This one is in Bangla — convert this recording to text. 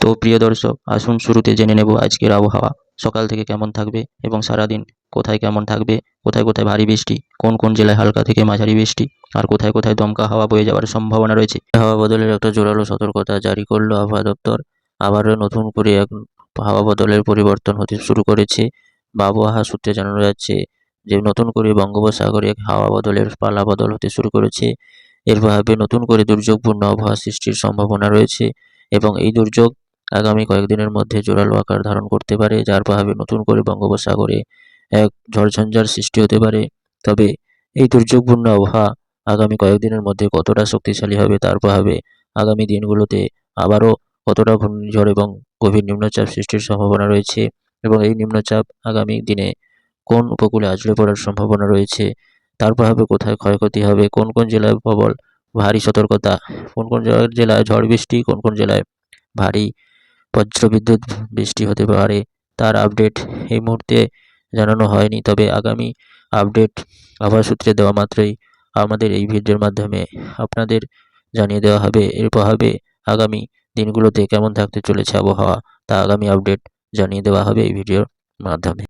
তো প্রিয় দর্শক, আসুন শুরুতে জেনে নেব আজকের আবহাওয়া সকাল থেকে কেমন থাকবে এবং সারাদিন কোথায় কেমন থাকবে, কোথায় কোথায় ভারী বৃষ্টি, কোন কোন জেলায় হালকা থেকে মাঝারি বৃষ্টি, আর কোথায় কোথায় দমকা হাওয়া বয়ে যাওয়ার সম্ভাবনা রয়েছে। হাওয়া বদলের একটা জোরালো সতর্কতা জারি করলো আবহাওয়া দপ্তর। আবারও নতুন করে এক হাওয়া বদলের পরিবর্তন হতে শুরু করেছে বা আবহাওয়া সূত্রে জানানো যাচ্ছে যে নতুন করে বঙ্গোপসাগরে এক হাওয়া বদলের পালা বদল হতে শুরু করেছে। এর প্রভাবে নতুন করে দুর্যোগপূর্ণ আবহাওয়া সৃষ্টির সম্ভাবনা রয়েছে এবং এই দুর্যোগ আগামী কয়েকদিনের মধ্যে জোরালো আকার ধারণ করতে পারে, যার প্রভাবে নতুন করে বঙ্গোপসাগরে এক ঝড়ঝঞ্ঝার সৃষ্টি হতে পারে। তবে এই দুর্যোগপূর্ণ আবহাওয়া আগামী কয়েকদিনের মধ্যে কতটা শক্তিশালী হবে তার প্রভাবে আগামী দিনগুলোতে আবারও কতটা ঘূর্ণিঝড় এবং গভীর নিম্নচাপ সৃষ্টির সম্ভাবনা রয়েছে এবং এই নিম্নচাপ আগামী দিনে কোন উপকূলে আছড়ে পড়ার সম্ভাবনা রয়েছে, তার প্রভাবে কোথায় ক্ষয়ক্ষতি হবে, কোন কোন জেলায় প্রবল ভারী সতর্কতা, কোন কোন জেলায় ঝড় বৃষ্টি, কোন কোন জেলায় ভারী বজ্রবিদ্যুৎ বৃষ্টি হতে পারে, তার আপডেট এই মুহূর্তে জানানো হয়নি। তবে আগামী আপডেট আবহাওয়া সূত্রে দেওয়া মাত্রই আমাদের এই ভিডিওর মাধ্যমে আপনাদের জানিয়ে দেওয়া হবে। এর প্রভাবে আগামী দিনগুলোতে কেমন থাকতে চলেছে আবহাওয়া তা আগামী আপডেট জানিয়ে দেওয়া হবে এই ভিডিওর মাধ্যমে।